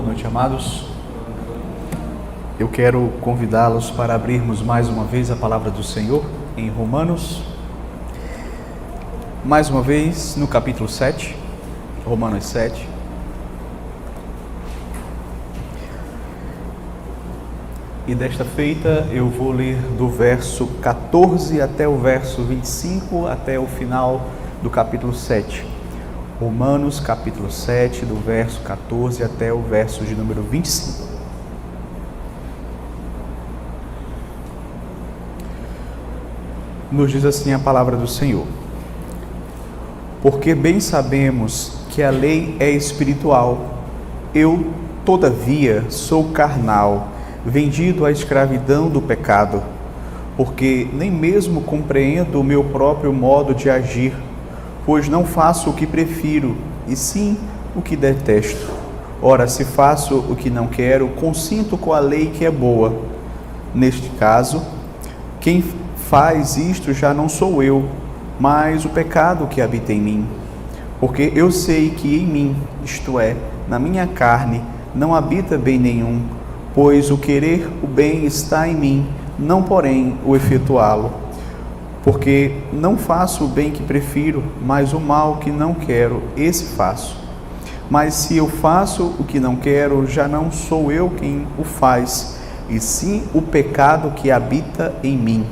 Boa noite, amados. Eu quero convidá-los para abrirmos mais uma vez a palavra do Senhor em Romanos, mais uma vez no capítulo 7, Romanos 7. E desta feita eu vou ler do verso 14 até o verso 25, até o final do capítulo 7. Romanos capítulo 7, do verso 14 até o verso de número 25. Nos diz assim a palavra do Senhor: porque bem sabemos que a lei é espiritual, eu, todavia, sou carnal, vendido à escravidão do pecado, porque nem mesmo compreendo o meu próprio modo de agir, pois não faço o que prefiro, e sim o que detesto. Ora, se faço o que não quero, consinto com a lei que é boa. Neste caso, quem faz isto já não sou eu, mas o pecado que habita em mim. Porque eu sei que em mim, isto é, na minha carne, não habita bem nenhum, pois o querer o bem está em mim, não porém o efetuá-lo. Porque não faço o bem que prefiro, mas o mal que não quero, esse faço. Mas se eu faço o que não quero, já não sou eu quem o faz, e sim o pecado que habita em mim.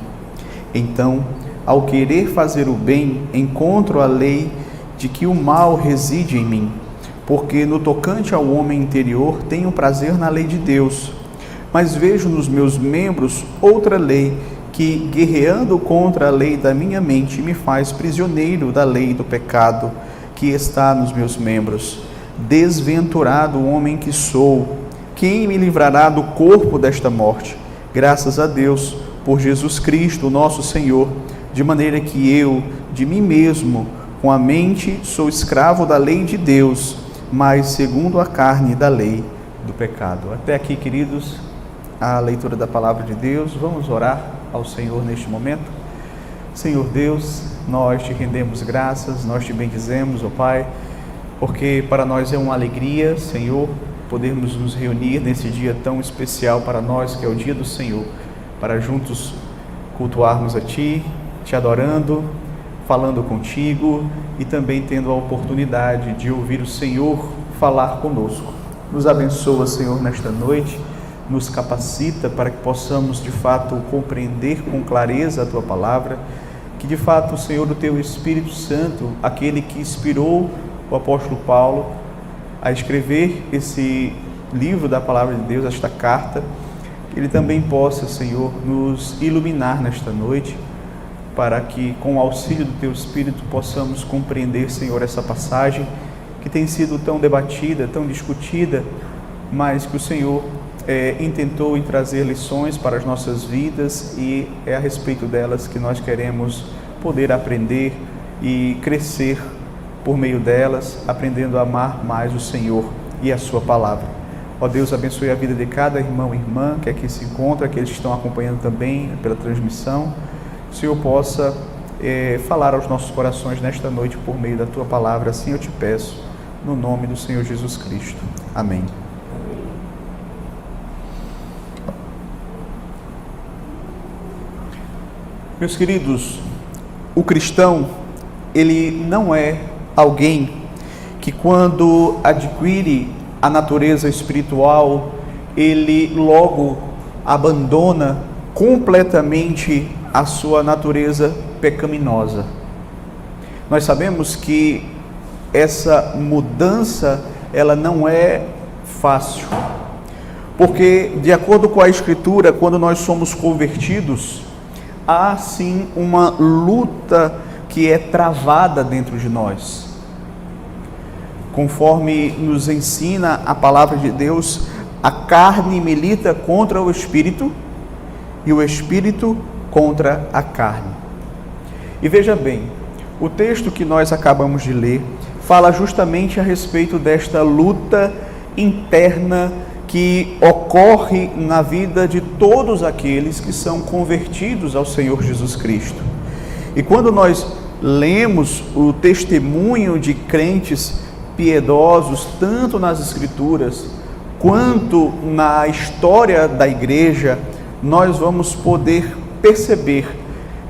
Então, ao querer fazer o bem, encontro a lei de que o mal reside em mim, porque no tocante ao homem interior tenho prazer na lei de Deus, mas vejo nos meus membros outra lei que, guerreando contra a lei da minha mente, me faz prisioneiro da lei do pecado que está nos meus membros. Desventurado o homem que sou, quem me livrará do corpo desta morte? Graças a Deus, por Jesus Cristo, nosso Senhor, de maneira que eu, de mim mesmo, com a mente, sou escravo da lei de Deus, mas segundo a carne da lei do pecado. Até aqui, queridos, a leitura da palavra de Deus. Vamos orar ao Senhor neste momento. Senhor Deus, nós te rendemos graças, nós te bendizemos, ó Pai, porque para nós é uma alegria, Senhor, podermos nos reunir nesse dia tão especial para nós, que é o dia do Senhor, para juntos cultuarmos a Ti, Te adorando, falando contigo e também tendo a oportunidade de ouvir o Senhor falar conosco. Nos abençoa, Senhor, nesta noite, nos capacita para que possamos de fato compreender com clareza a Tua palavra, que de fato, Senhor, o Teu Espírito Santo, aquele que inspirou o apóstolo Paulo a escrever esse livro da palavra de Deus, esta carta, que Ele também possa, Senhor, nos iluminar nesta noite, para que com o auxílio do Teu Espírito possamos compreender, Senhor, essa passagem que tem sido tão debatida, tão discutida, mas que o Senhor intentou em trazer lições para as nossas vidas, e é a respeito delas que nós queremos poder aprender e crescer por meio delas, aprendendo a amar mais o Senhor e a Sua palavra. Ó Deus, abençoe a vida de cada irmão e irmã que aqui se encontra, aqueles que estão acompanhando também pela transmissão. Que o Senhor possa falar aos nossos corações nesta noite por meio da Tua palavra, assim eu te peço, no nome do Senhor Jesus Cristo. Amém. Meus queridos, o cristão, ele não é alguém que quando adquire a natureza espiritual, ele logo abandona completamente a sua natureza pecaminosa. Nós sabemos que essa mudança, ela não é fácil, porque de acordo com a Escritura, quando nós somos convertidos, há sim uma luta que é travada dentro de nós. Conforme nos ensina a palavra de Deus, a carne milita contra o espírito e o espírito contra a carne. E veja bem, o texto que nós acabamos de ler fala justamente a respeito desta luta interna que ocorre na vida de todos aqueles que são convertidos ao Senhor Jesus Cristo. E quando nós lemos o testemunho de crentes piedosos, tanto nas Escrituras quanto na história da igreja, nós vamos poder perceber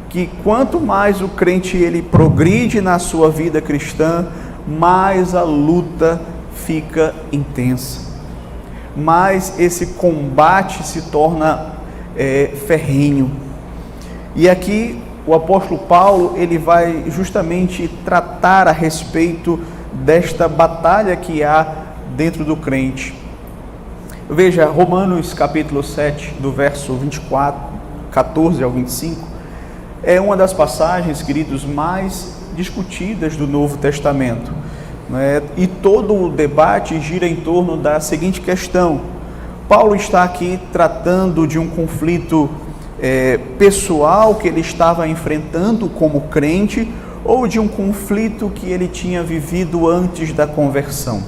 que quanto mais o crente ele progride na sua vida cristã, mais a luta fica intensa, mais esse combate se torna ferrenho. E aqui o apóstolo Paulo ele vai justamente tratar a respeito desta batalha que há dentro do crente. Veja, Romanos capítulo 7, do verso 14 ao 25, é uma das passagens, queridos, mais discutidas do Novo Testamento, né? E todo o debate gira em torno da seguinte questão: Paulo está aqui tratando de um conflito pessoal que ele estava enfrentando como crente, ou de um conflito que ele tinha vivido antes da conversão?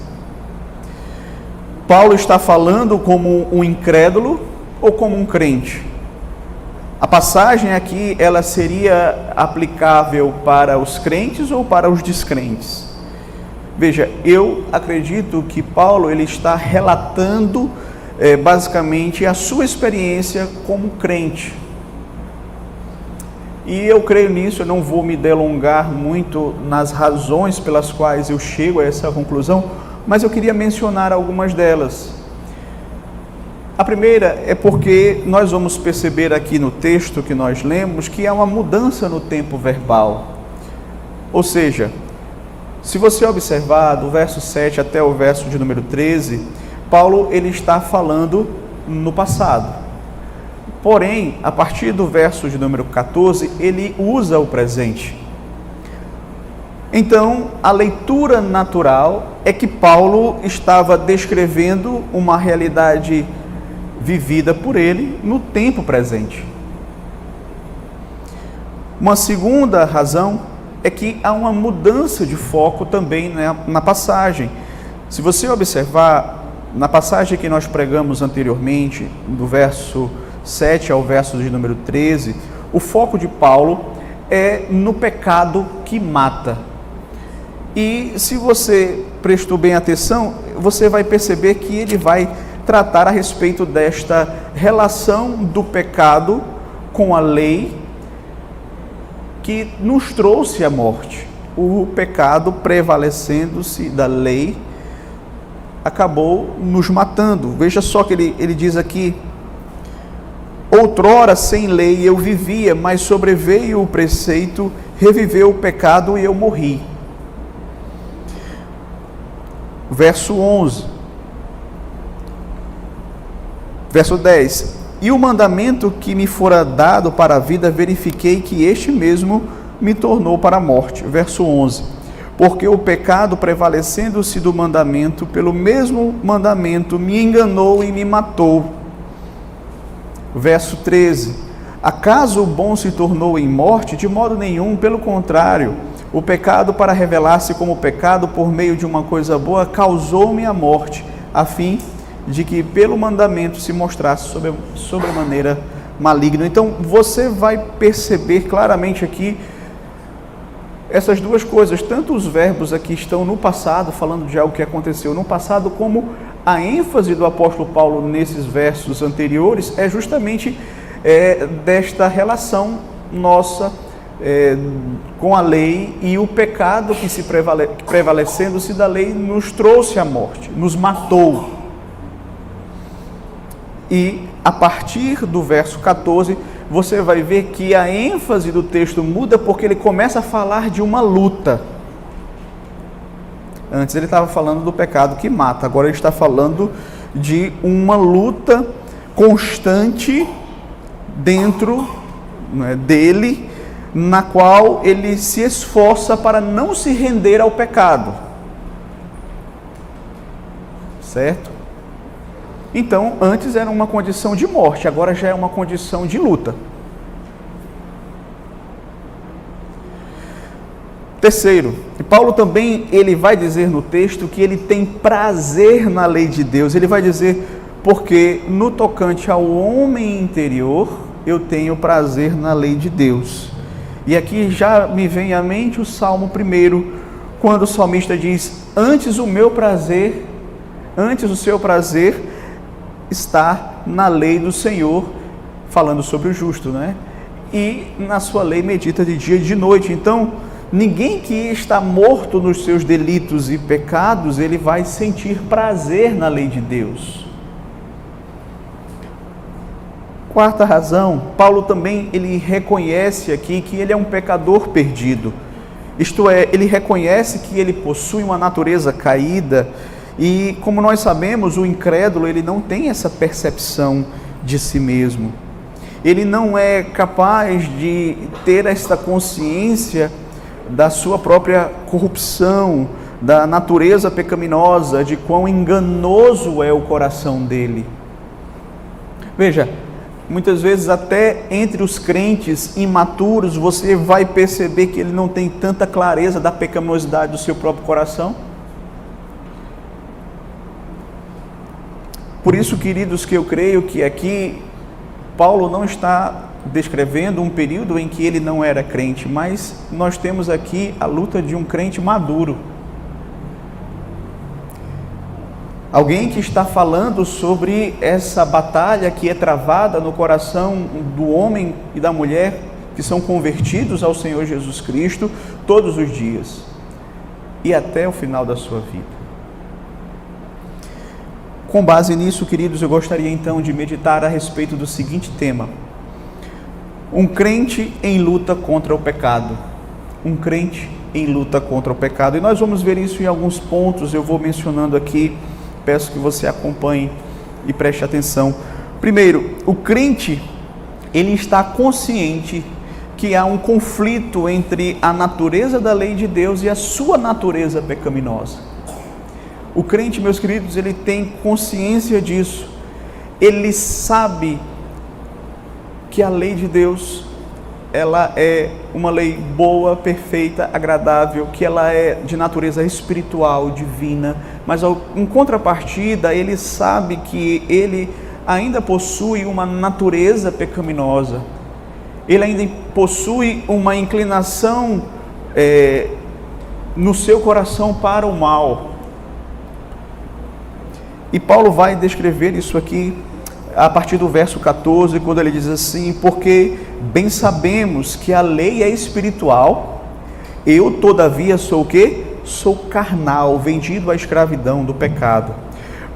Paulo está falando como um incrédulo ou como um crente? A passagem aqui, ela seria aplicável para os crentes ou para os descrentes? Veja, eu acredito que Paulo ele está relatando basicamente a sua experiência como crente. E eu creio nisso, eu não vou me delongar muito nas razões pelas quais eu chego a essa conclusão, mas eu queria mencionar algumas delas. A primeira é porque nós vamos perceber aqui no texto que nós lemos que há uma mudança no tempo verbal. Ou seja, se você observar do verso 7 até o verso de número 13, Paulo ele está falando no passado. Porém, a partir do verso de número 14, ele usa o presente. Então, a leitura natural é que Paulo estava descrevendo uma realidade vivida por ele no tempo presente. Uma segunda razão é que há uma mudança de foco também na passagem. Se você observar, na passagem que nós pregamos anteriormente, do verso 7 ao verso de número 13, o foco de Paulo é no pecado que mata. E se você prestou bem atenção, você vai perceber que ele vai tratar a respeito desta relação do pecado com a lei que nos trouxe a morte. O pecado, prevalecendo-se da lei, acabou nos matando. Veja só que ele diz aqui: outrora sem lei eu vivia, mas sobreveio o preceito, reviveu o pecado e eu morri. Verso 11. Verso 10. E o mandamento que me fora dado para a vida, verifiquei que este mesmo me tornou para a morte. Verso 11. Porque o pecado, prevalecendo-se do mandamento, pelo mesmo mandamento, me enganou e me matou. Verso 13. Acaso o bom se tornou em morte? De modo nenhum, pelo contrário. O pecado, para revelar-se como pecado por meio de uma coisa boa, causou-me a morte, a fim de que pelo mandamento se mostrasse sobremaneira maligno. Então, você vai perceber claramente aqui essas duas coisas, tanto os verbos aqui estão no passado, falando de algo que aconteceu no passado, como a ênfase do apóstolo Paulo nesses versos anteriores é justamente desta relação nossa com a lei, e o pecado que se prevalecendo-se da lei nos trouxe a morte, nos matou. E a partir do verso 14, você vai ver que a ênfase do texto muda, porque ele começa a falar de uma luta. Antes ele estava falando do pecado que mata, agora ele está falando de uma luta constante dentro dele, na qual ele se esforça para não se render ao pecado. Certo? Então, antes era uma condição de morte, agora já é uma condição de luta. Terceiro, Paulo também ele vai dizer no texto que ele tem prazer na lei de Deus. Ele vai dizer, porque no tocante ao homem interior, eu tenho prazer na lei de Deus. E aqui já me vem à mente o Salmo 1, quando o salmista diz: antes o seu prazer estar na lei do Senhor, falando sobre o justo, né? E na sua lei medita de dia e de noite. Então, ninguém que está morto nos seus delitos e pecados, ele vai sentir prazer na lei de Deus. Quarta razão, Paulo também ele reconhece aqui que ele é um pecador perdido. Isto é, ele reconhece que ele possui uma natureza caída e, como nós sabemos, o incrédulo ele não tem essa percepção de si mesmo. Ele não é capaz de ter esta consciência da sua própria corrupção, da natureza pecaminosa, de quão enganoso é o coração dele. Veja, muitas vezes até entre os crentes imaturos, você vai perceber que ele não tem tanta clareza da pecaminosidade do seu próprio coração. Por isso, queridos, que eu creio que aqui Paulo não está descrevendo um período em que ele não era crente, mas nós temos aqui a luta de um crente maduro. Alguém que está falando sobre essa batalha que é travada no coração do homem e da mulher que são convertidos ao Senhor Jesus Cristo todos os dias e até o final da sua vida. Com base nisso, queridos, eu gostaria então de meditar a respeito do seguinte tema: um crente em luta contra o pecado. Um crente em luta contra o pecado. E nós vamos ver isso em alguns pontos, eu vou mencionando aqui. Peço que você acompanhe e preste atenção. Primeiro, o crente, ele está consciente que há um conflito entre a natureza da lei de Deus e a sua natureza pecaminosa. O crente, meus queridos, ele tem consciência disso. Ele sabe que a lei de Deus, ela é uma lei boa, perfeita, agradável, que ela é de natureza espiritual, divina, mas em contrapartida, ele sabe que ele ainda possui uma natureza pecaminosa, ele ainda possui uma inclinação no seu coração para o mal. E Paulo vai descrever isso aqui a partir do verso 14, quando ele diz assim: porque bem sabemos que a lei é espiritual, eu todavia sou o quê? Sou carnal, vendido à escravidão do pecado.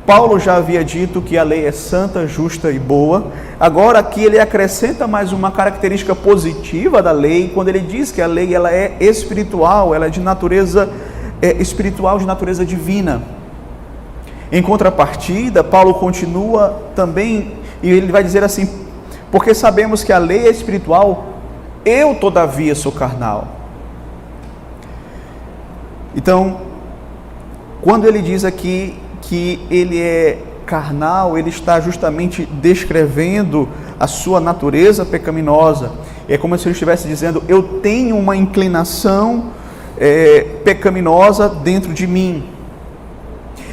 Paulo já havia dito que a lei é santa, justa e boa. Agora aqui ele acrescenta mais uma característica positiva da lei, quando ele diz que a lei ela é espiritual, ela é de natureza espiritual, de natureza divina. Em contrapartida, Paulo continua também, e ele vai dizer assim: porque sabemos que a lei é espiritual, eu todavia sou carnal. Então, quando ele diz aqui que ele é carnal, ele está justamente descrevendo a sua natureza pecaminosa. É como se ele estivesse dizendo: eu tenho uma inclinação pecaminosa dentro de mim.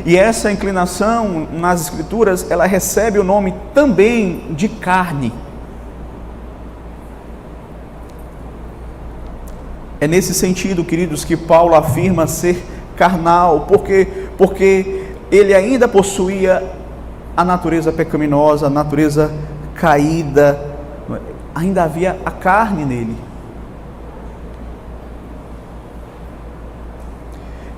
E essa inclinação, nas Escrituras, ela recebe o nome também de carne. É nesse sentido, queridos, que Paulo afirma ser carnal, porque ele ainda possuía a natureza pecaminosa, a natureza caída, ainda havia a carne nele.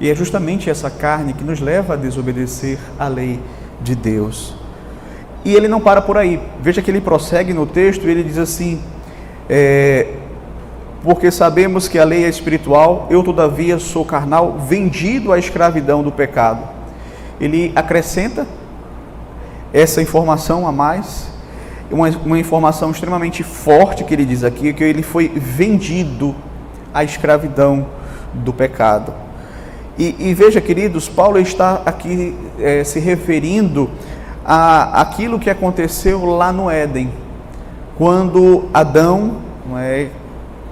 E é justamente essa carne que nos leva a desobedecer a lei de Deus. E ele não para por aí. Veja que ele prossegue no texto e ele diz assim: porque sabemos que a lei é espiritual, eu todavia sou carnal, vendido à escravidão do pecado. Ele acrescenta essa informação a mais, uma informação extremamente forte que ele diz aqui, que ele foi vendido à escravidão do pecado. E veja, queridos, Paulo está aqui se referindo àquilo que aconteceu lá no Éden, quando Adão,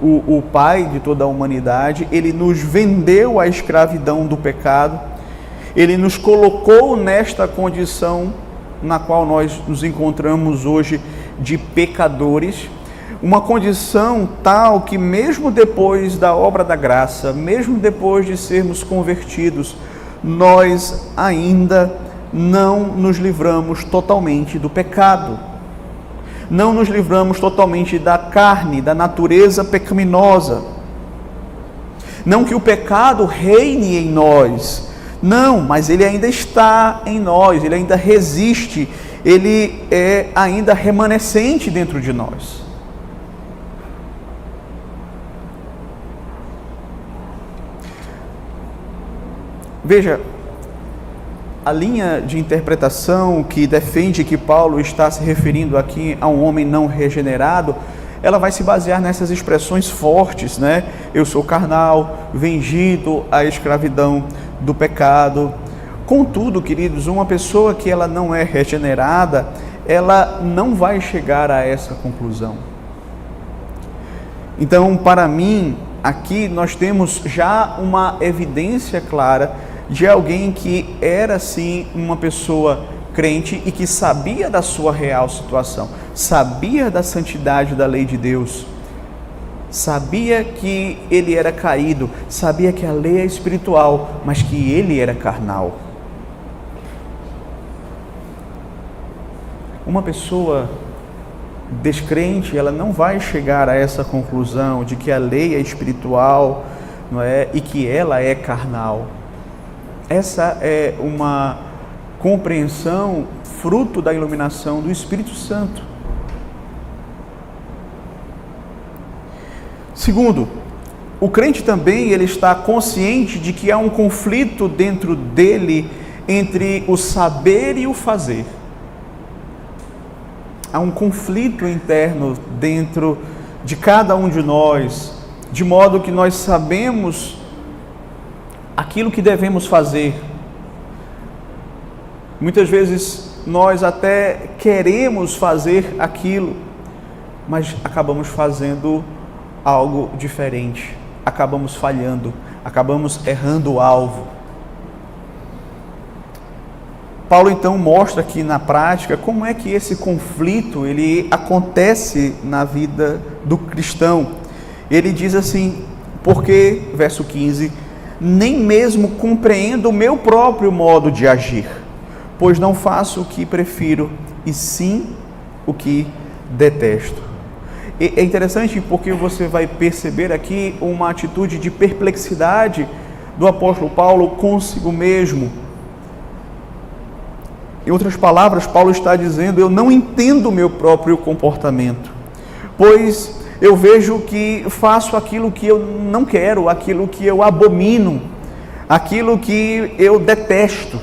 o pai de toda a humanidade, ele nos vendeu à escravidão do pecado, ele nos colocou nesta condição na qual nós nos encontramos hoje de pecadores, uma condição tal que mesmo depois da obra da graça, mesmo depois de sermos convertidos, nós ainda não nos livramos totalmente do pecado. Não nos livramos totalmente da carne, da natureza pecaminosa. Não que o pecado reine em nós, não, mas ele ainda está em nós, ele ainda resiste, ele é ainda remanescente dentro de nós. Veja, a linha de interpretação que defende que Paulo está se referindo aqui a um homem não regenerado, ela vai se basear nessas expressões fortes, né? Eu sou carnal, vendido à escravidão do pecado. Contudo, queridos, uma pessoa que ela não é regenerada, ela não vai chegar a essa conclusão. Então, para mim, aqui nós temos já uma evidência clara de alguém que era sim uma pessoa crente e que sabia da sua real situação, sabia da santidade da lei de Deus, sabia que ele era caído, sabia que a lei é espiritual, mas que ele era carnal. Uma pessoa descrente, ela não vai chegar a essa conclusão de que a lei é espiritual, não é? E que ela é carnal. Essa é uma compreensão fruto da iluminação do Espírito Santo. Segundo, o crente também ele está consciente de que há um conflito dentro dele entre o saber e o fazer. Há um conflito interno dentro de cada um de nós, de modo que nós sabemos aquilo que devemos fazer. Muitas vezes nós até queremos fazer aquilo, mas acabamos fazendo algo diferente, acabamos falhando, acabamos errando o alvo. Paulo então mostra aqui na prática como é que esse conflito ele acontece na vida do cristão. Ele diz assim, porque, verso 15, nem mesmo compreendo o meu próprio modo de agir, pois não faço o que prefiro, e sim o que detesto. É interessante porque você vai perceber aqui uma atitude de perplexidade do apóstolo Paulo consigo mesmo. Em outras palavras, Paulo está dizendo, eu não entendo o meu próprio comportamento, pois eu vejo que faço aquilo que eu não quero, aquilo que eu abomino, aquilo que eu detesto.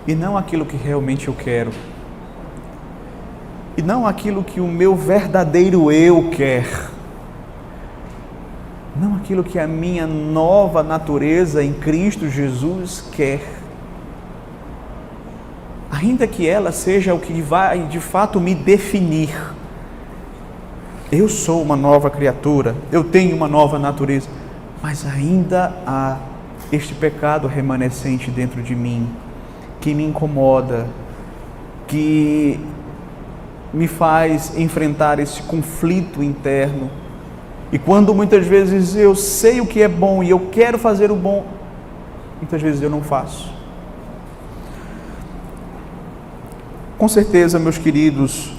E não aquilo que realmente eu quero. E não aquilo que o meu verdadeiro eu quer. Não aquilo que a minha nova natureza em Cristo Jesus quer. Ainda que ela seja o que vai de fato me definir. Eu sou uma nova criatura, eu tenho uma nova natureza, mas ainda há este pecado remanescente dentro de mim, que me incomoda, que me faz enfrentar esse conflito interno. E quando muitas vezes eu sei o que é bom e eu quero fazer o bom, muitas vezes eu não faço. Com certeza, meus queridos,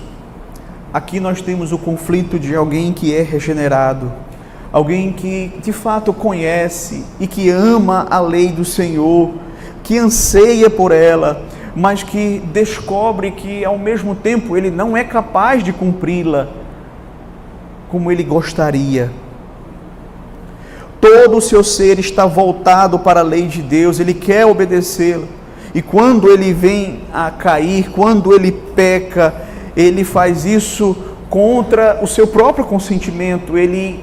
aqui nós temos o conflito de alguém que é regenerado, alguém que de fato conhece e que ama a lei do Senhor, que anseia por ela, mas que descobre que ao mesmo tempo ele não é capaz de cumpri-la como ele gostaria. Todo o seu ser está voltado para a lei de Deus, ele quer obedecê-la. E quando ele vem a cair, quando ele peca, ele faz isso contra o seu próprio consentimento. Ele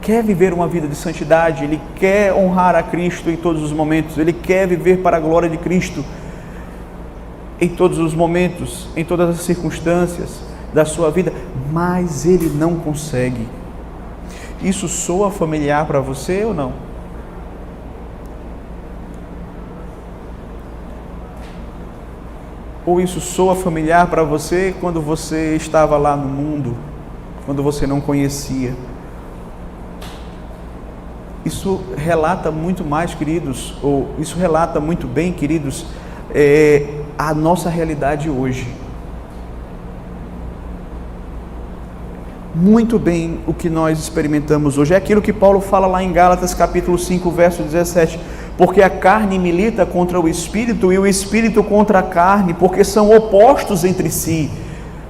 quer viver uma vida de santidade, ele quer honrar a Cristo em todos os momentos, ele quer viver para a glória de Cristo em todos os momentos, em todas as circunstâncias da sua vida, mas ele não consegue. Isso soa familiar para você ou não? Ou isso soa familiar para você quando você estava lá no mundo, quando você não conhecia? isso relata muito mais, queridos, ou isso relata muito bem, queridos, a nossa realidade hoje. Muito bem o que nós experimentamos hoje. É aquilo que Paulo fala lá em Gálatas capítulo 5, verso 17. Porque a carne milita contra o espírito e o espírito contra a carne, porque são opostos entre si.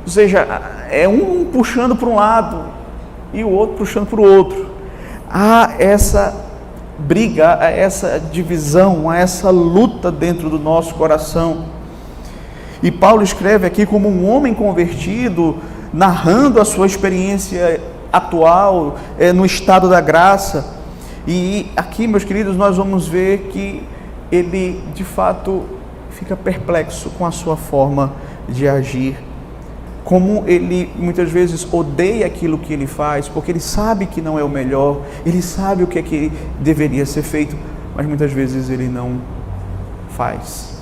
Ou seja, é um puxando para um lado e o outro puxando para o outro. Há essa briga, há essa divisão, há essa luta dentro do nosso coração. E Paulo escreve aqui como um homem convertido, narrando a sua experiência atual no estado da graça. E aqui, meus queridos, nós vamos ver que ele, de fato, fica perplexo com a sua forma de agir. Como ele, muitas vezes, odeia aquilo que ele faz, porque ele sabe que não é o melhor, ele sabe o que é que deveria ser feito, mas muitas vezes ele não faz.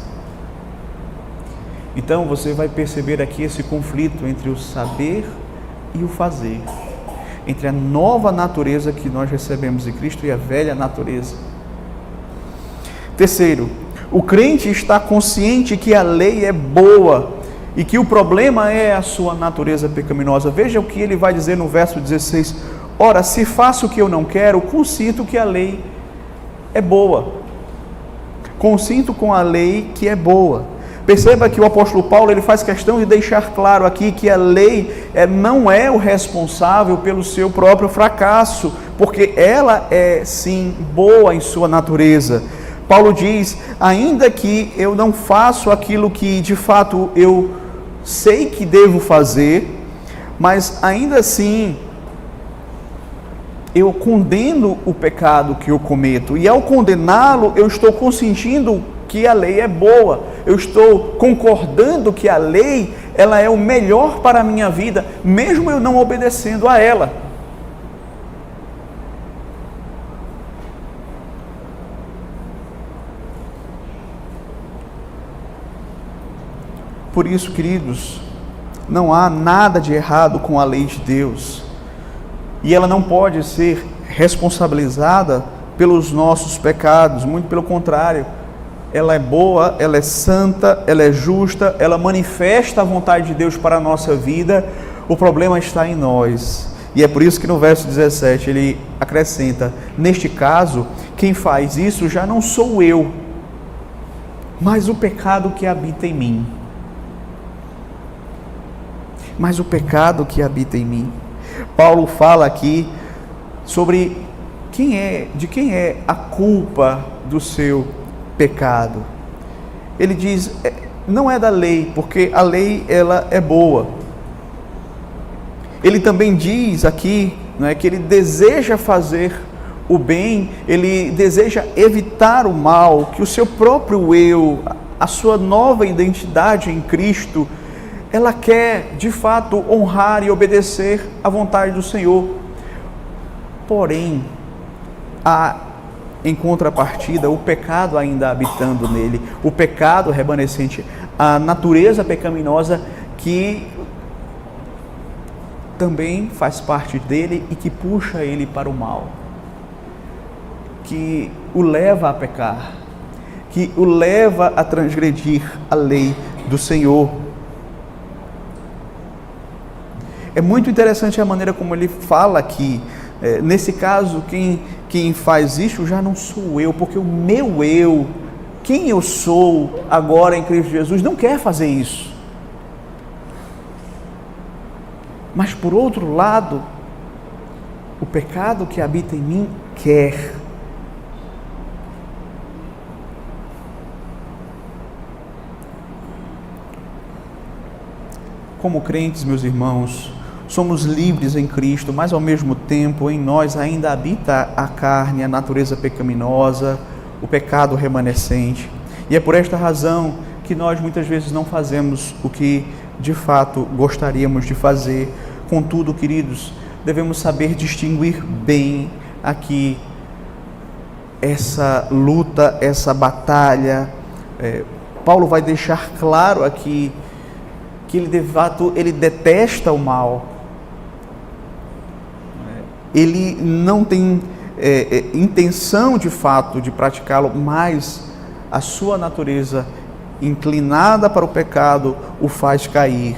Então, você vai perceber aqui esse conflito entre o saber e o fazer. Entre a nova natureza que nós recebemos em Cristo e a velha natureza. Terceiro, o crente está consciente que a lei é boa e que o problema é a sua natureza pecaminosa. Veja o que ele vai dizer no verso 16. Ora, se faço o que eu não quero, consinto que a lei é boa. Consinto com a lei que é boa. Perceba que o apóstolo Paulo ele faz questão de deixar claro aqui que a lei não é o responsável pelo seu próprio fracasso, porque ela é sim boa em sua natureza. Paulo diz, ainda que eu não faço aquilo que de fato eu sei que devo fazer, mas ainda assim eu condeno o pecado que eu cometo, e ao condená-lo eu estou consentindo que a lei é boa, eu estou concordando que a lei ela é o melhor para a minha vida, mesmo eu não obedecendo a ela. Por isso, queridos, não há nada de errado com a lei de Deus, e ela não pode ser responsabilizada pelos nossos pecados, muito pelo contrário. Ela é boa, ela é santa, ela é justa, ela manifesta a vontade de Deus para a nossa vida. O problema está em nós. E é por isso que no verso 17 ele acrescenta, neste caso, quem faz isso já não sou eu, mas o pecado que habita em mim. Mas o pecado que habita em mim. Paulo fala aqui sobre de quem é a culpa do seu pecado. Ele diz, não é da lei, porque a lei ela é boa. Ele também diz aqui, não é, que ele deseja fazer o bem, ele deseja evitar o mal, que o seu próprio eu, a sua nova identidade em Cristo, ela quer de fato honrar e obedecer à vontade do Senhor. Porém, em contrapartida, o pecado ainda habitando nele, o pecado remanescente, a natureza pecaminosa que também faz parte dele e que puxa ele para o mal, que o leva a pecar, que o leva a transgredir a lei do Senhor. É muito interessante a maneira como ele fala aqui. Nesse caso, quem faz isso já não sou eu, porque o meu eu, quem eu sou agora em Cristo Jesus, não quer fazer isso. Mas por outro lado, o pecado que habita em mim quer. Como crentes, meus irmãos, somos livres em Cristo, mas ao mesmo tempo em nós ainda habita a carne, a natureza pecaminosa, o pecado remanescente. E é por esta razão que nós muitas vezes não fazemos o que de fato gostaríamos de fazer. Contudo, queridos, devemos saber distinguir bem aqui essa luta, essa batalha. Paulo vai deixar claro aqui que ele de fato ele detesta o mal. Ele não tem intenção de fato de praticá-lo, mas a sua natureza inclinada para o pecado o faz cair.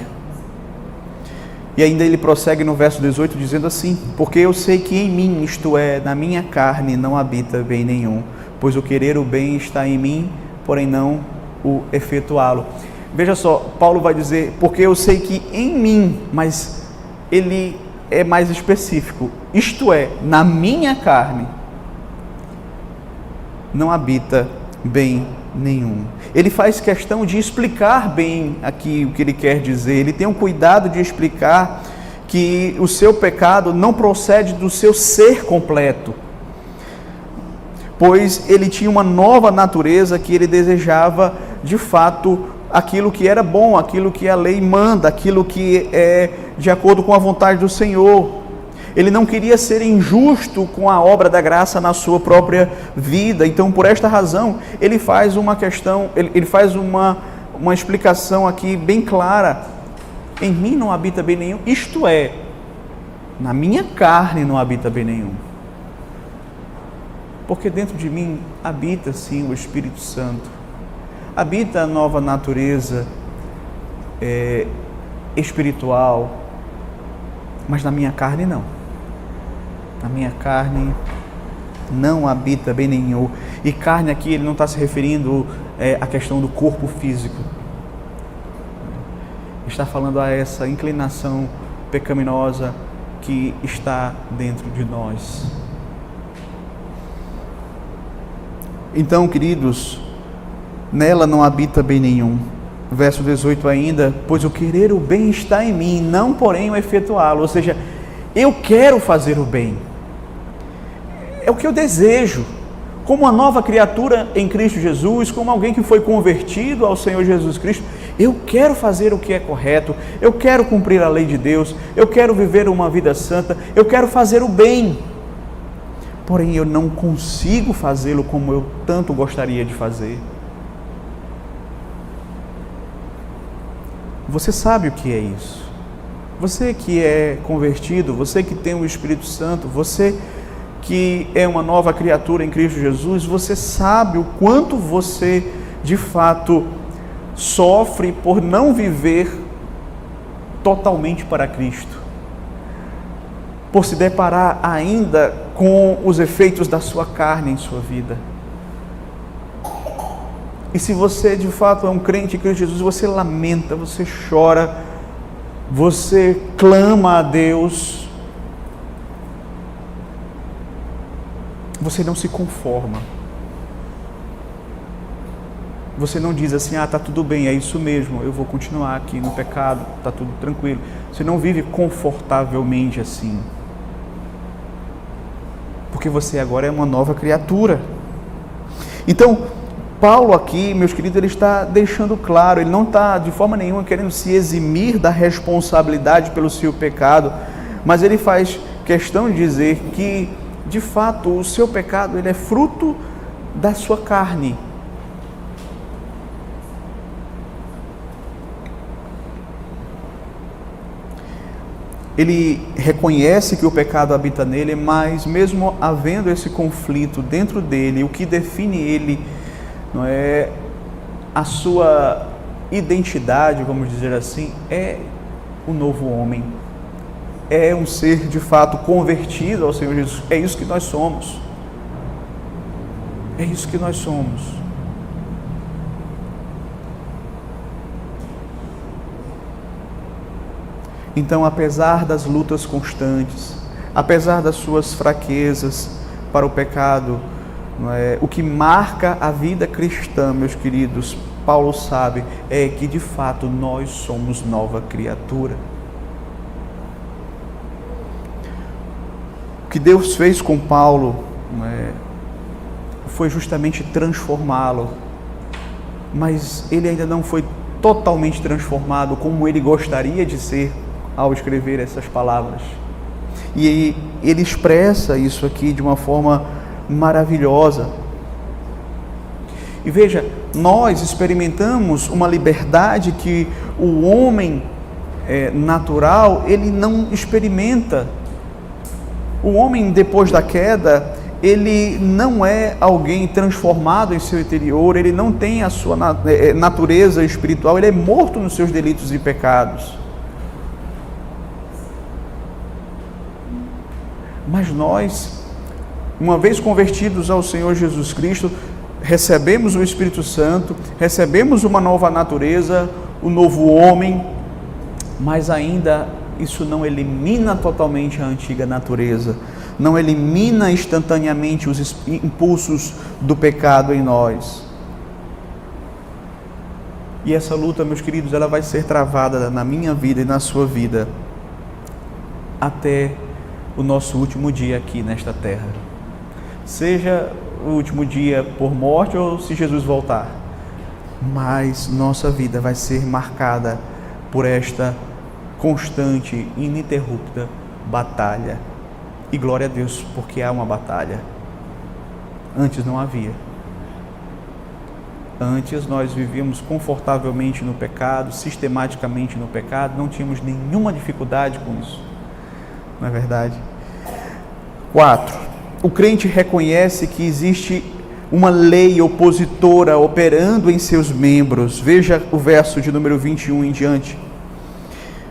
E ainda ele prossegue no verso 18 dizendo assim: porque eu sei que em mim, isto é, na minha carne, não habita bem nenhum, pois o querer o bem está em mim, porém não o efetuá-lo. Veja só, Paulo vai dizer, porque eu sei que em mim, mas ele é mais específico, isto é, na minha carne, não habita bem nenhum. Ele faz questão de explicar bem aqui o que ele quer dizer. Ele tem um cuidado de explicar que o seu pecado não procede do seu ser completo, pois ele tinha uma nova natureza que ele desejava de fato aquilo que era bom, aquilo que a lei manda, aquilo que é de acordo com a vontade do Senhor. Ele não queria ser injusto com a obra da graça na sua própria vida. Então, por esta razão, ele faz uma questão, ele faz uma explicação aqui bem clara. Em mim não habita bem nenhum, isto é, na minha carne não habita bem nenhum. Porque dentro de mim habita sim o Espírito Santo. Habita a nova natureza espiritual, mas na minha carne não. Na minha carne não habita bem nenhum. E carne aqui ele não está se referindo à questão do corpo físico. Está falando a essa inclinação pecaminosa que está dentro de nós. Então, queridos, nela não habita bem nenhum. Verso 18 ainda, pois o querer o bem está em mim, não porém o efetuá-lo. Ou seja, eu quero fazer o bem. É o que eu desejo. Como uma nova criatura em Cristo Jesus, como alguém que foi convertido ao Senhor Jesus Cristo, eu quero fazer o que é correto, eu quero cumprir a lei de Deus, eu quero viver uma vida santa, eu quero fazer o bem. Porém, eu não consigo fazê-lo como eu tanto gostaria de fazer. Você sabe o que é isso? Você que é convertido, você que tem o Espírito Santo, você que é uma nova criatura em Cristo Jesus, você sabe o quanto você, de fato, sofre por não viver totalmente para Cristo, por se deparar ainda com os efeitos da sua carne em sua vida. E se você, de fato, é um crente em Cristo Jesus, você lamenta, você chora, você clama a Deus, você não se conforma. Você não diz assim, está tudo bem, é isso mesmo, eu vou continuar aqui no pecado, está tudo tranquilo. Você não vive confortavelmente assim. Porque você agora é uma nova criatura. Então, Paulo aqui, meus queridos, ele está deixando claro, ele não está de forma nenhuma querendo se eximir da responsabilidade pelo seu pecado, mas ele faz questão de dizer que, de fato, o seu pecado ele é fruto da sua carne. Ele reconhece que o pecado habita nele, mas mesmo havendo esse conflito dentro dele, o que define ele não é a sua identidade, vamos dizer assim, é o novo homem. É um ser de fato convertido ao Senhor Jesus. É isso que nós somos. É isso que nós somos. Então, apesar das lutas constantes, apesar das suas fraquezas para o pecado, o que marca a vida cristã, meus queridos, Paulo sabe, é que de fato nós somos nova criatura. O que Deus fez com Paulo foi justamente transformá-lo, mas ele ainda não foi totalmente transformado como ele gostaria de ser ao escrever essas palavras. E ele expressa isso aqui de uma forma maravilhosa. E veja, nós experimentamos uma liberdade que o homem natural, ele não experimenta. O homem, depois da queda, ele não é alguém transformado em seu interior, ele não tem a sua natureza espiritual, ele é morto nos seus delitos e pecados. Mas nós, uma vez convertidos ao Senhor Jesus Cristo, recebemos o Espírito Santo, recebemos uma nova natureza, o novo homem, mas ainda isso não elimina totalmente a antiga natureza, não elimina instantaneamente os impulsos do pecado em nós. E essa luta, meus queridos, ela vai ser travada na minha vida e na sua vida até o nosso último dia aqui nesta terra. Seja o último dia por morte ou se Jesus voltar. Mas nossa vida vai ser marcada por esta constante, ininterrupta batalha. E glória a Deus, porque há uma batalha. Antes não havia. Antes nós vivíamos confortavelmente no pecado, sistematicamente no pecado, não tínhamos nenhuma dificuldade com isso. Não é verdade? 4. O crente reconhece que existe uma lei opositora operando em seus membros. Veja o verso de número 21 em diante.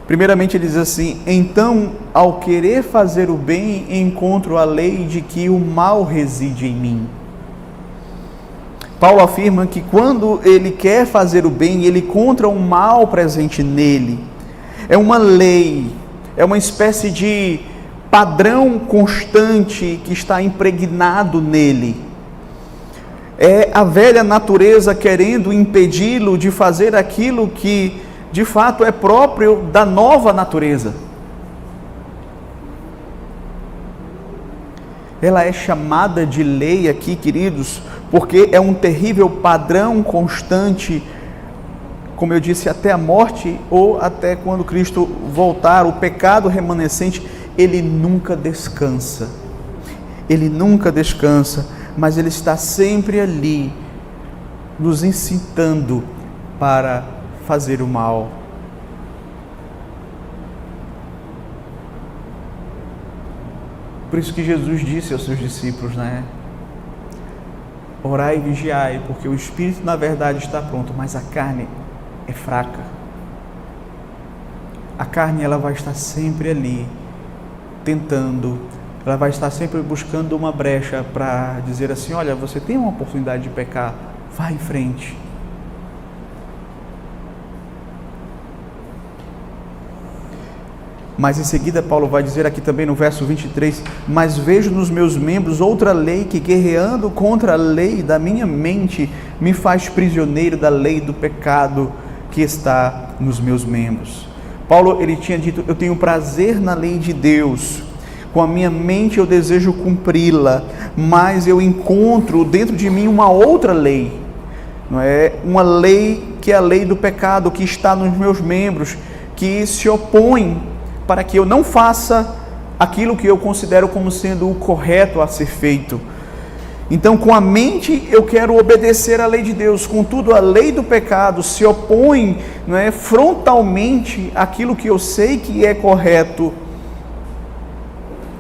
Primeiramente ele diz assim: então, ao querer fazer o bem, encontro a lei de que o mal reside em mim. Paulo afirma que quando ele quer fazer o bem, ele encontra um mal presente nele. É uma lei, é uma espécie de padrão constante que está impregnado nele. É a velha natureza querendo impedi-lo de fazer aquilo que de fato é próprio da nova natureza. Ela é chamada de lei aqui, queridos, porque é um terrível padrão constante, como eu disse, até a morte ou até quando Cristo voltar. O pecado remanescente, ele nunca descansa. Ele nunca descansa, mas ele está sempre ali, nos incitando para fazer o mal. Por isso que Jesus disse aos seus discípulos, né? Orai e vigiai, porque o espírito na verdade está pronto, mas a carne é fraca. A carne, ela vai estar sempre ali, tentando, ela vai estar sempre buscando uma brecha para dizer assim: olha, você tem uma oportunidade de pecar, vá em frente. Mas em seguida Paulo vai dizer aqui também no verso 23, mas vejo nos meus membros outra lei que, guerreando contra a lei da minha mente, me faz prisioneiro da lei do pecado que está nos meus membros. Paulo, ele tinha dito: eu tenho prazer na lei de Deus, com a minha mente eu desejo cumpri-la, mas eu encontro dentro de mim uma outra lei, não é? Uma lei que é a lei do pecado, que está nos meus membros, que se opõe para que eu não faça aquilo que eu considero como sendo o correto a ser feito. Então, com a mente eu quero obedecer à lei de Deus, contudo a lei do pecado se opõe, não é, frontalmente àquilo que eu sei que é correto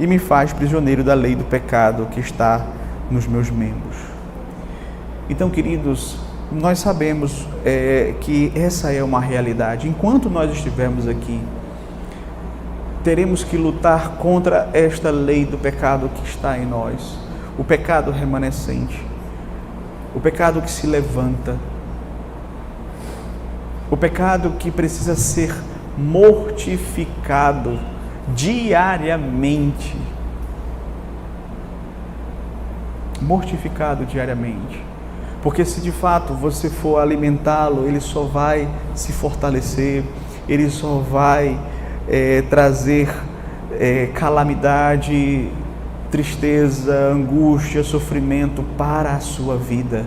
e me faz prisioneiro da lei do pecado que está nos meus membros. Então, queridos, nós sabemos que essa é uma realidade. Enquanto nós estivermos aqui, teremos que lutar contra esta lei do pecado que está em nós, o pecado remanescente, o pecado que se levanta, o pecado que precisa ser mortificado diariamente. Mortificado diariamente. Porque se de fato você for alimentá-lo, ele só vai se fortalecer, ele só vai trazer calamidade, tristeza, angústia, sofrimento para a sua vida.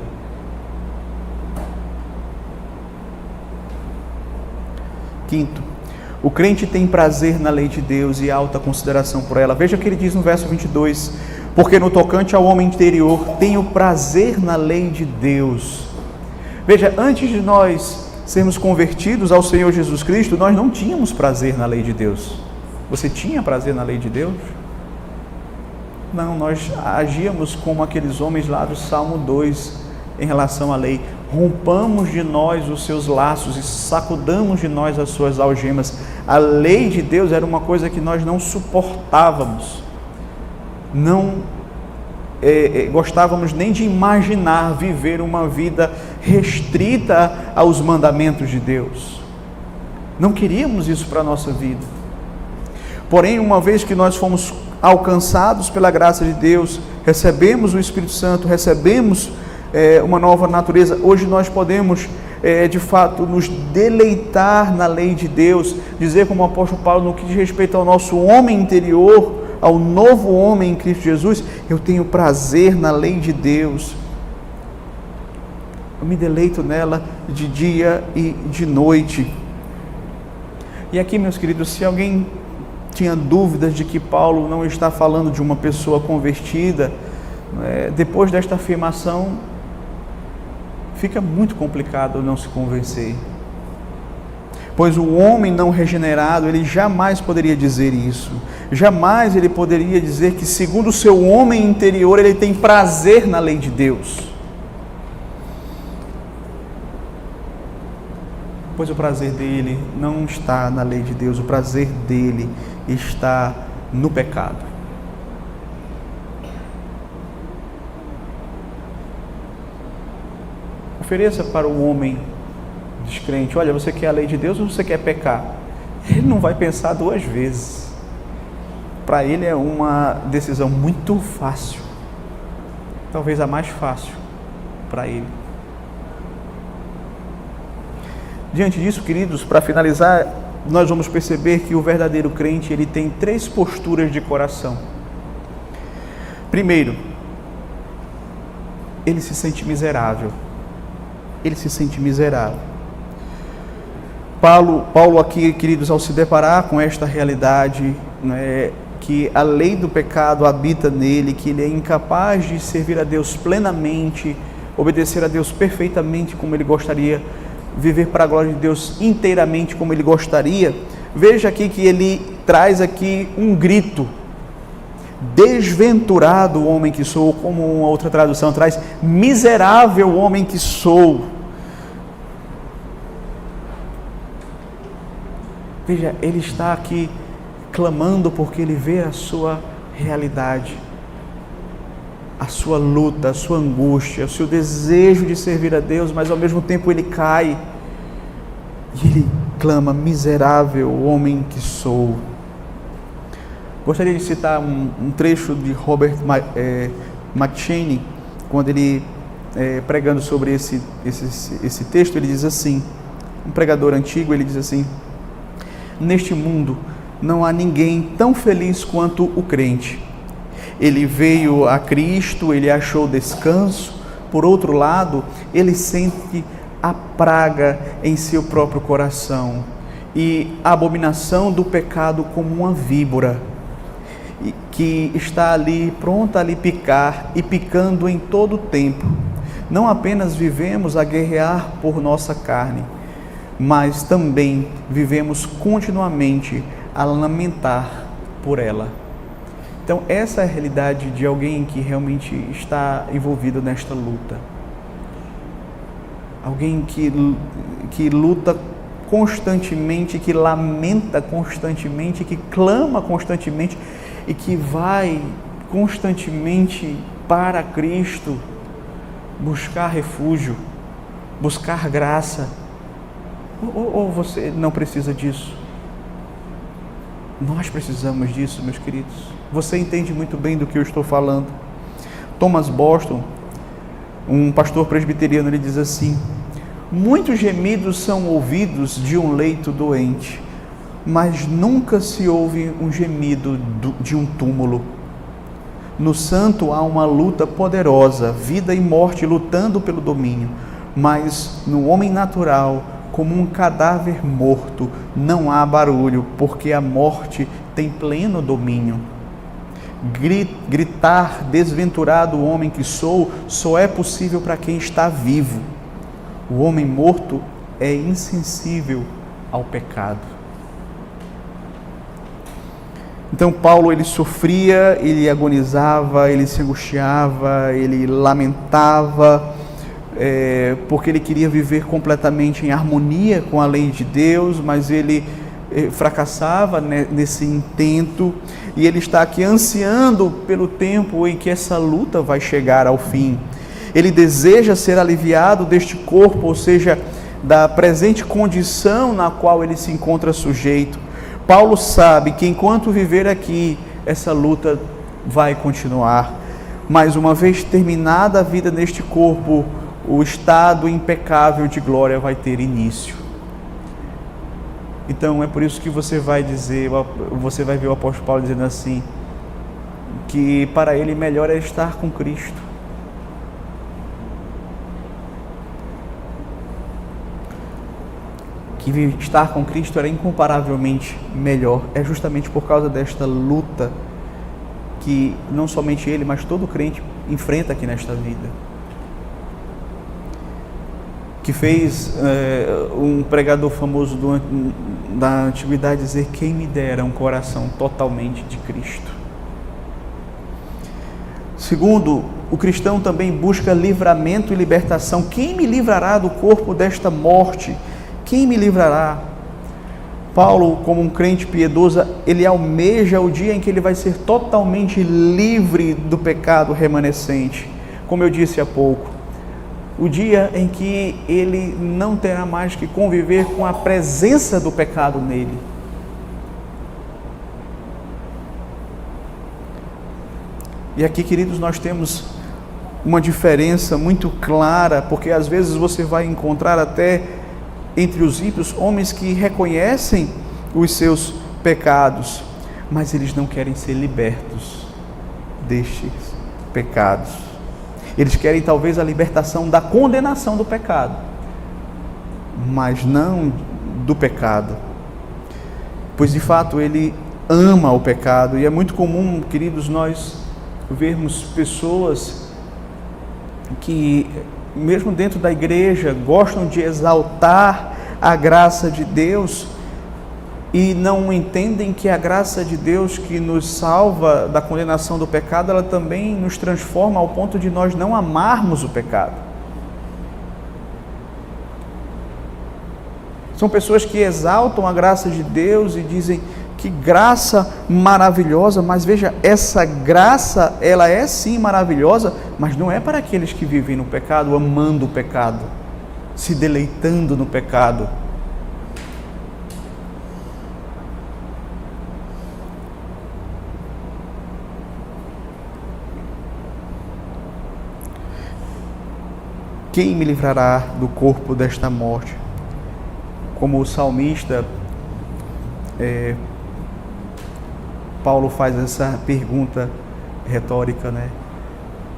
Quinto, o crente tem prazer na lei de Deus e alta consideração por ela. Veja o que ele diz no verso 22, porque no tocante ao homem interior tenho prazer na lei de Deus. Veja, antes de nós sermos convertidos ao Senhor Jesus Cristo, nós não tínhamos prazer na lei de Deus. Você tinha prazer na lei de Deus? Não, nós agíamos como aqueles homens lá do Salmo 2 em relação à lei. Rompamos de nós os seus laços e sacudamos de nós as suas algemas. A lei de Deus era uma coisa que nós não suportávamos. Não gostávamos nem de imaginar viver uma vida restrita aos mandamentos de Deus. Não queríamos isso para a nossa vida. Porém, uma vez que nós fomos alcançados pela graça de Deus, recebemos o Espírito Santo, recebemos uma nova natureza, hoje nós podemos de fato nos deleitar na lei de Deus, dizer como o apóstolo Paulo, no que diz respeito ao nosso homem interior, ao novo homem em Cristo Jesus, eu tenho prazer na lei de Deus, eu me deleito nela de dia e de noite. E aqui, meus queridos, se alguém tinha dúvidas de que Paulo não está falando de uma pessoa convertida, depois desta afirmação, fica muito complicado não se convencer. Pois o homem não regenerado, ele jamais poderia dizer isso. Jamais ele poderia dizer que, segundo o seu homem interior, ele tem prazer na lei de Deus. Pois o prazer dele não está na lei de Deus, o prazer dele está no pecado. Ofereça para o homem descrente: olha, você quer a lei de Deus ou você quer pecar? Ele não vai pensar duas vezes. Para ele é uma decisão muito fácil, talvez a mais fácil para ele. Diante disso, queridos, para finalizar, nós vamos perceber que o verdadeiro crente, ele tem três posturas de coração. Primeiro, ele se sente miserável. Ele se sente miserável. Paulo aqui, queridos, ao se deparar com esta realidade, que a lei do pecado habita nele, que ele é incapaz de servir a Deus plenamente, obedecer a Deus perfeitamente como ele gostaria, viver para a glória de Deus inteiramente como ele gostaria, veja aqui que ele traz aqui um grito: desventurado homem que sou, como uma outra tradução traz, miserável homem que sou. Veja, ele está aqui clamando porque ele vê a sua realidade, a sua luta, a sua angústia, o seu desejo de servir a Deus, mas ao mesmo tempo ele cai e ele clama: miserável homem que sou. Gostaria de citar um trecho de Robert McCheyne, quando ele, pregando sobre esse texto, ele diz assim, um pregador antigo, ele diz assim: neste mundo não há ninguém tão feliz quanto o crente. Ele veio a Cristo, ele achou descanso. Por outro lado, ele sente a praga em seu próprio coração e a abominação do pecado como uma víbora que está ali, pronta a lhe picar e picando em todo o tempo. Não apenas vivemos a guerrear por nossa carne, mas também vivemos continuamente a lamentar por ela. Então, essa é a realidade de alguém que realmente está envolvido nesta luta. Alguém que luta constantemente, que lamenta constantemente, que clama constantemente e que vai constantemente para Cristo buscar refúgio, buscar graça. Ou você não precisa disso? Nós precisamos disso, meus queridos. Você entende muito bem do que eu estou falando. Thomas Boston, um pastor presbiteriano, ele diz assim: muitos gemidos são ouvidos de um leito doente, mas nunca se ouve um gemido de um túmulo. No santo há uma luta poderosa, vida e morte lutando pelo domínio, mas no homem natural, como um cadáver morto, não há barulho, porque a morte tem pleno domínio. Gritar: desventurado homem que sou, só é possível para quem está vivo. O homem morto é insensível ao pecado. Então Paulo, ele sofria, ele agonizava, ele se angustiava, ele lamentava, porque ele queria viver completamente em harmonia com a lei de Deus, mas ele fracassava nesse intento, e ele está aqui ansiando pelo tempo em que essa luta vai chegar ao fim. Ele deseja ser aliviado deste corpo, ou seja, da presente condição na qual ele se encontra sujeito. Paulo sabe que enquanto viver aqui, essa luta vai continuar, mas uma vez terminada a vida neste corpo, o estado impecável de glória vai ter início. Então é por isso que você vai ver o apóstolo Paulo dizendo assim, que para ele melhor é estar com Cristo. Que estar com Cristo era incomparavelmente melhor. É justamente por causa desta luta que não somente ele, mas todo crente enfrenta aqui nesta vida. Que fez um pregador famoso da antiguidade dizer: quem me dera um coração totalmente de Cristo. Segundo, o cristão também busca livramento e libertação. Quem me livrará do corpo desta morte? Quem me livrará? Paulo, como um crente piedoso, ele almeja o dia em que ele vai ser totalmente livre do pecado remanescente. Como eu disse há pouco, o dia em que ele não terá mais que conviver com a presença do pecado nele. E aqui, queridos, nós temos uma diferença muito clara, porque às vezes você vai encontrar até entre os ímpios homens que reconhecem os seus pecados, mas eles não querem ser libertos destes pecados. Eles querem talvez a libertação da condenação do pecado, mas não do pecado, pois de fato ele ama o pecado. E é muito comum, queridos, nós vermos pessoas que, mesmo dentro da igreja, gostam de exaltar a graça de Deus e não entendem que a graça de Deus que nos salva da condenação do pecado, ela também nos transforma ao ponto de nós não amarmos o pecado. São pessoas que exaltam a graça de Deus e dizem: que graça maravilhosa, mas veja, essa graça, ela é sim maravilhosa, mas não é para aqueles que vivem no pecado, amando o pecado, se deleitando no pecado. Quem me livrará do corpo desta morte? Como o salmista, Paulo faz essa pergunta retórica, né?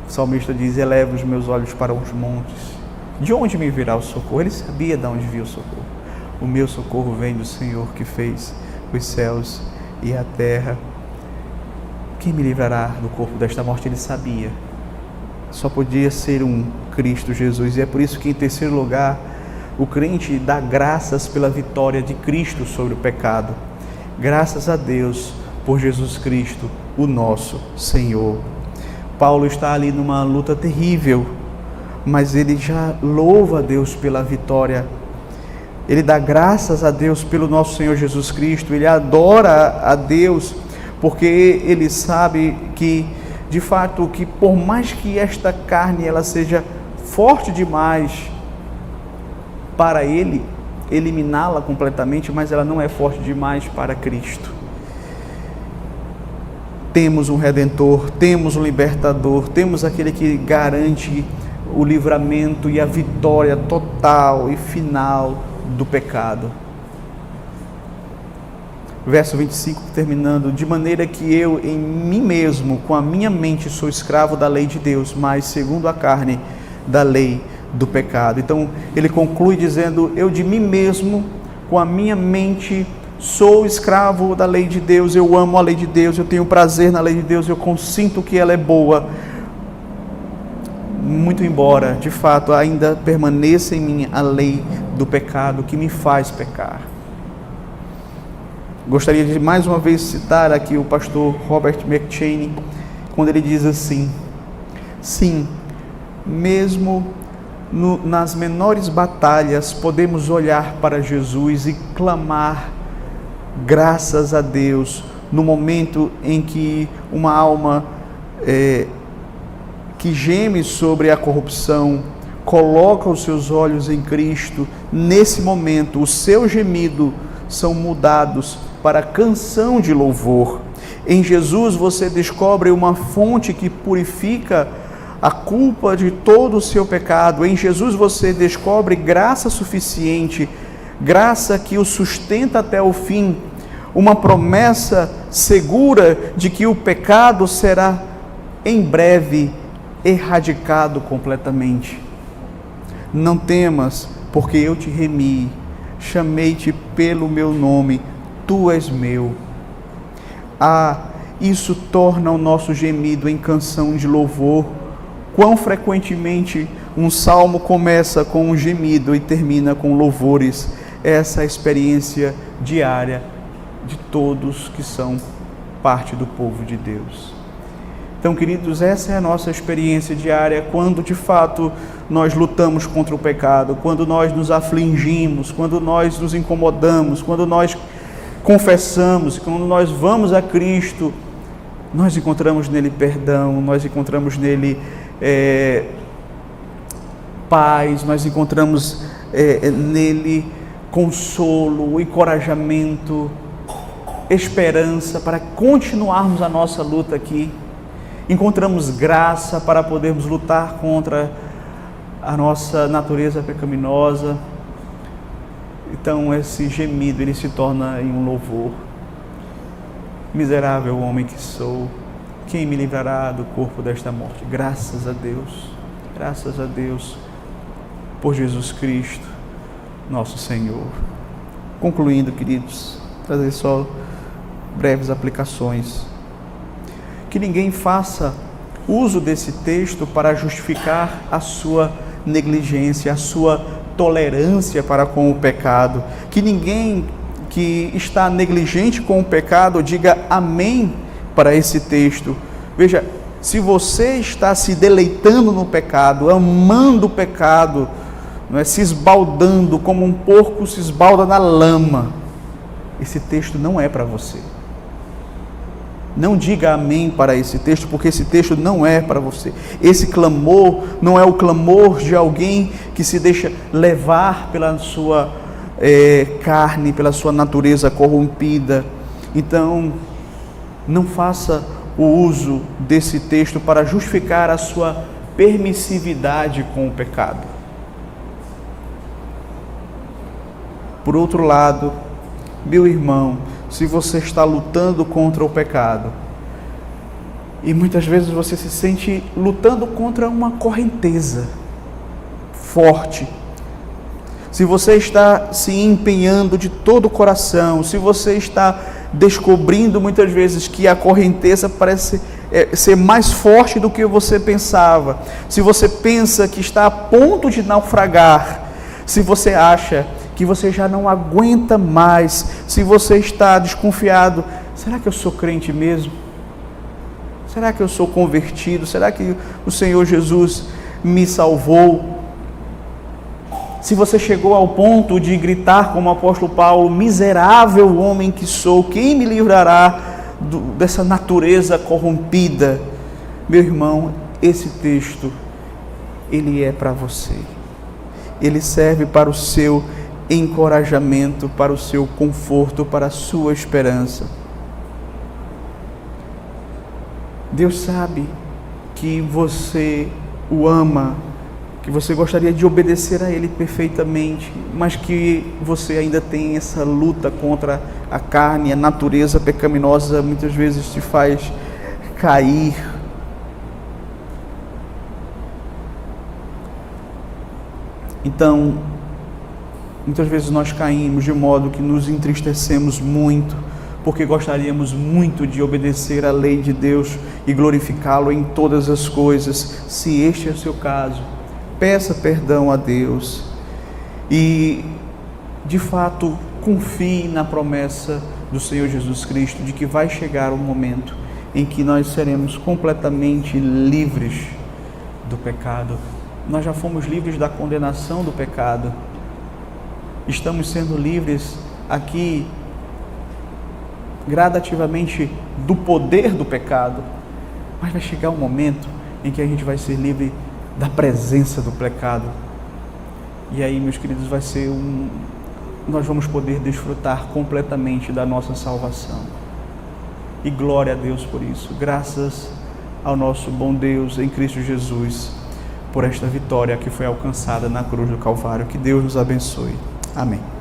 O salmista diz: eleva os meus olhos para os montes, de onde me virá o socorro? Ele sabia de onde vinha o socorro. O meu socorro vem do Senhor que fez os céus e a terra. Quem me livrará do corpo desta morte? Ele sabia. Só podia ser um Cristo Jesus. E é por isso que, em terceiro lugar, o crente dá graças pela vitória de Cristo sobre o pecado. Graças a Deus por Jesus Cristo, o nosso Senhor. Paulo está ali numa luta terrível, mas ele já louva a Deus pela vitória. Ele dá graças a Deus pelo nosso Senhor Jesus Cristo. Ele adora a Deus, porque ele sabe que, de fato, que por mais que esta carne ela seja forte demais para ele eliminá-la completamente, mas ela não é forte demais para Cristo. Temos um Redentor, temos um Libertador, temos aquele que garante o livramento e a vitória total e final do pecado. Verso 25, terminando: de maneira que eu em mim mesmo, com a minha mente, sou escravo da lei de Deus, mas segundo a carne, da lei do pecado. Então ele conclui dizendo: eu de mim mesmo, com a minha mente, sou escravo da lei de Deus, eu amo a lei de Deus, eu tenho prazer na lei de Deus, eu consinto que ela é boa, muito embora, de fato, ainda permaneça em mim a lei do pecado que me faz pecar. Gostaria de mais uma vez citar aqui o pastor Robert McCheyne, quando ele diz assim: sim, mesmo nas menores batalhas podemos olhar para Jesus e clamar graças a Deus, no momento em que uma alma que geme sobre a corrupção coloca os seus olhos em Cristo. Nesse momento, o seu gemido são mudados para canção de louvor. Em Jesus você descobre uma fonte que purifica a culpa de todo o seu pecado. Em Jesus você descobre graça suficiente, graça que o sustenta até o fim, uma promessa segura de que o pecado será em breve erradicado completamente. Não temas, porque eu te remi, chamei-te pelo meu nome, tu és meu. Isso torna o nosso gemido em canção de louvor. Quão frequentemente um salmo começa com um gemido e termina com louvores. Essa é a experiência diária de todos que são parte do povo de Deus. Então, queridos, essa é a nossa experiência diária quando de fato nós lutamos contra o pecado, quando nós nos afligimos, quando nós nos incomodamos, quando nós confessamos, quando nós vamos a Cristo, nós encontramos nele perdão, nós encontramos nele paz, nós encontramos nele consolo, encorajamento, esperança para continuarmos a nossa luta aqui. Encontramos graça para podermos lutar contra a nossa natureza pecaminosa. Então esse gemido ele se torna em um louvor. Miserável homem que sou, quem me livrará do corpo desta morte? Graças a Deus por Jesus Cristo, nosso Senhor. Concluindo, queridos, trazer só breves aplicações. Que ninguém faça uso desse texto para justificar a sua negligência, a sua tolerância para com o pecado. Que ninguém que está negligente com o pecado diga amém para esse texto. Veja, se você está se deleitando no pecado, amando o pecado, se esbaldando como um porco se esbalda na lama, esse texto não é para você. Não diga amém para esse texto, porque esse texto não é para você. Esse clamor não é o clamor de alguém que se deixa levar pela sua carne, pela sua natureza corrompida. Então, não faça o uso desse texto para justificar a sua permissividade com o pecado. Por outro lado, meu irmão, se você está lutando contra o pecado, e muitas vezes você se sente lutando contra uma correnteza forte, se você está se empenhando de todo o coração, se você está descobrindo muitas vezes que a correnteza parece ser mais forte do que você pensava, se você pensa que está a ponto de naufragar, se você acha que você já não aguenta mais, se você está desconfiado, será que eu sou crente mesmo? Será que eu sou convertido? Será que o Senhor Jesus me salvou? Se você chegou ao ponto de gritar como o apóstolo Paulo, miserável homem que sou, quem me livrará dessa natureza corrompida? Meu irmão, esse texto, ele é para você. Ele serve para o seu encorajamento, para o seu conforto, para a sua esperança. Deus sabe que você o ama, que você gostaria de obedecer a Ele perfeitamente, mas que você ainda tem essa luta contra a carne, a natureza pecaminosa muitas vezes te faz cair. Então, muitas vezes nós caímos de modo que nos entristecemos muito, porque gostaríamos muito de obedecer à lei de Deus e glorificá-lo em todas as coisas. Se este é o seu caso, peça perdão a Deus e, de fato, confie na promessa do Senhor Jesus Cristo de que vai chegar um momento em que nós seremos completamente livres do pecado. Nós já fomos livres da condenação do pecado. Estamos sendo livres aqui gradativamente do poder do pecado, mas vai chegar um momento em que a gente vai ser livre da presença do pecado. E aí, meus queridos, nós vamos poder desfrutar completamente da nossa salvação. E glória a Deus por isso. Graças ao nosso bom Deus em Cristo Jesus por esta vitória que foi alcançada na cruz do Calvário. Que Deus nos abençoe. Amém.